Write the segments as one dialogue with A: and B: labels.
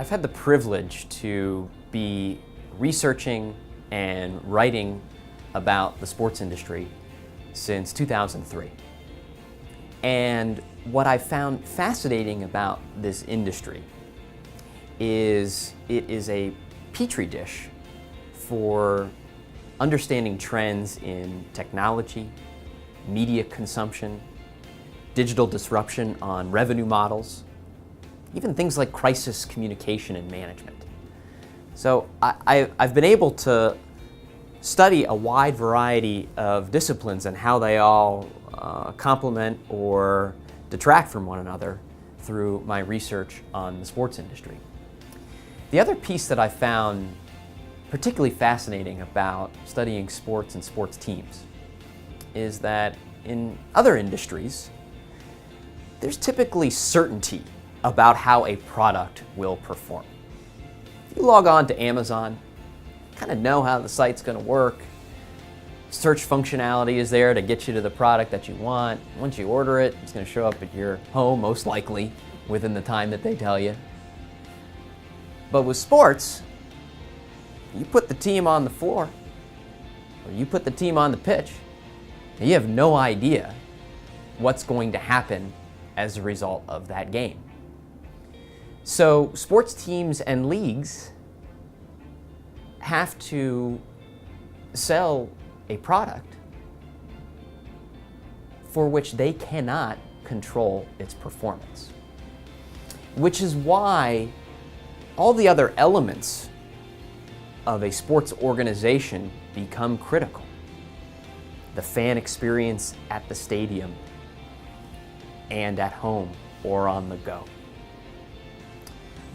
A: I've had the privilege to be researching and writing about the sports industry since 2003. And what I found fascinating about this industry is it is a petri dish for understanding trends in technology, media consumption, digital disruption on revenue models, even things like crisis communication and management. So I've been able to study a wide variety of disciplines and how they all complement or detract from one another through my research on the sports industry. The other piece that I found particularly fascinating about studying sports and sports teams is that in other industries, there's typically certainty about how a product will perform. If you log on to Amazon, you kind of know how the site's going to work. Search functionality is there to get you to the product that you want. Once you order it, it's going to show up at your home, most likely, within the time that they tell you. But with sports, you put the team on the floor, or you put the team on the pitch, and you have no idea what's going to happen as a result of that game. So sports teams and leagues have to sell a product for which they cannot control its performance, which is why all the other elements of a sports organization become critical. The fan experience at the stadium and at home or on the go.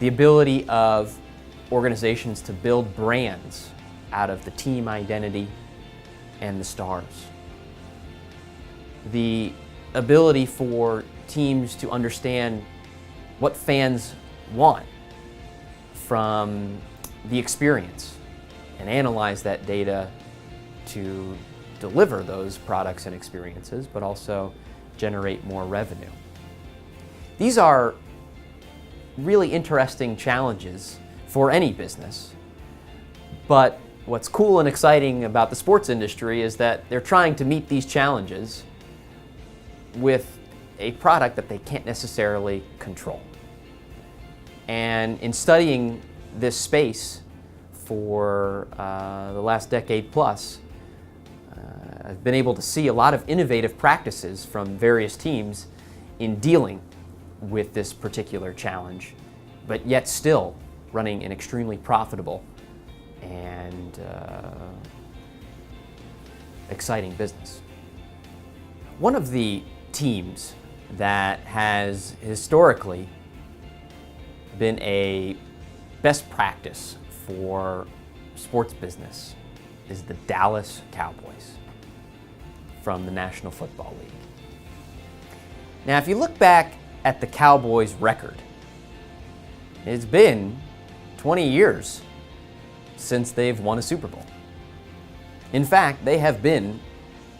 A: The ability of organizations to build brands out of the team identity and the stars. The ability for teams to understand what fans want from the experience and analyze that data to deliver those products and experiences, but also generate more revenue. These are really interesting challenges for any business, but what's cool and exciting about the sports industry is that they're trying to meet these challenges with a product that they can't necessarily control. And in studying this space for the last decade plus, I've been able to see a lot of innovative practices from various teams in dealing with this particular challenge, but yet still running an extremely profitable and exciting business. One of the teams that has historically been a best practice for sports business is the Dallas Cowboys from the National Football League. Now, if you look back at the Cowboys' record, it's been 20 years since they've won a Super Bowl. In fact, they have been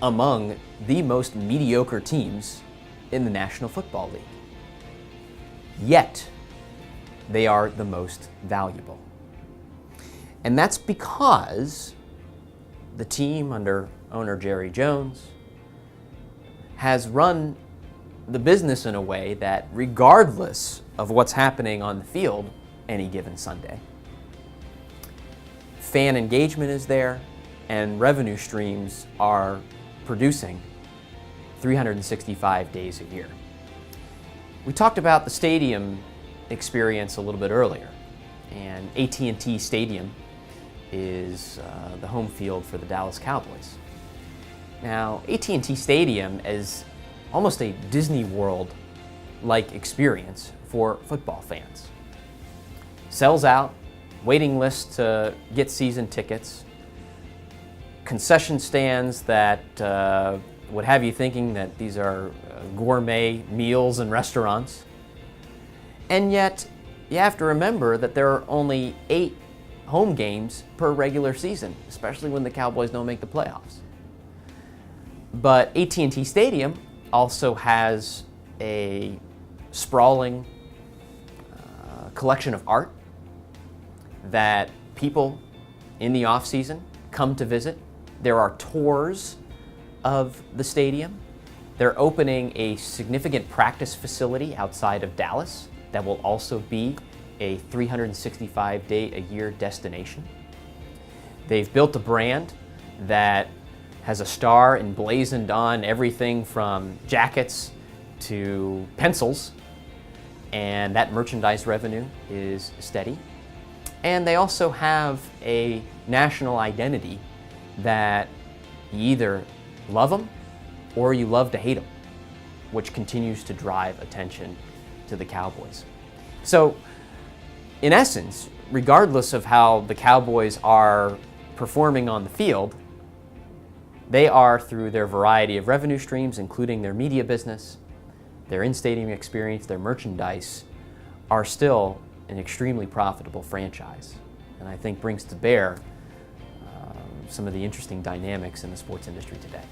A: among the most mediocre teams in the National Football League. Yet, they are the most valuable. And that's because the team under owner Jerry Jones has run the business in a way that, regardless of what's happening on the field any given Sunday, fan engagement is there and revenue streams are producing 365 days a year. We talked about the stadium experience a little bit earlier, and AT&T Stadium is the home field for the Dallas Cowboys. Now, AT&T Stadium is almost a Disney World-like experience for football fans. Sells out, waiting lists to get season tickets, concession stands that would have you thinking that these are gourmet meals and restaurants. And yet, you have to remember that there are only 8 home games per regular season, especially when the Cowboys don't make the playoffs. But AT&T Stadium also has a sprawling collection of art that people in the off-season come to visit. There are tours of the stadium. They're opening a significant practice facility outside of Dallas that will also be a 365-day-a-year destination. They've built a brand that has a star emblazoned on everything from jackets to pencils, and that merchandise revenue is steady. And they also have a national identity that you either love them or you love to hate them, which continues to drive attention to the Cowboys. So, in essence, regardless of how the Cowboys are performing on the field, they are, through their variety of revenue streams, including their media business, their in-stadium experience, their merchandise, are still an extremely profitable franchise, and I think brings to bear some of the interesting dynamics in the sports industry today.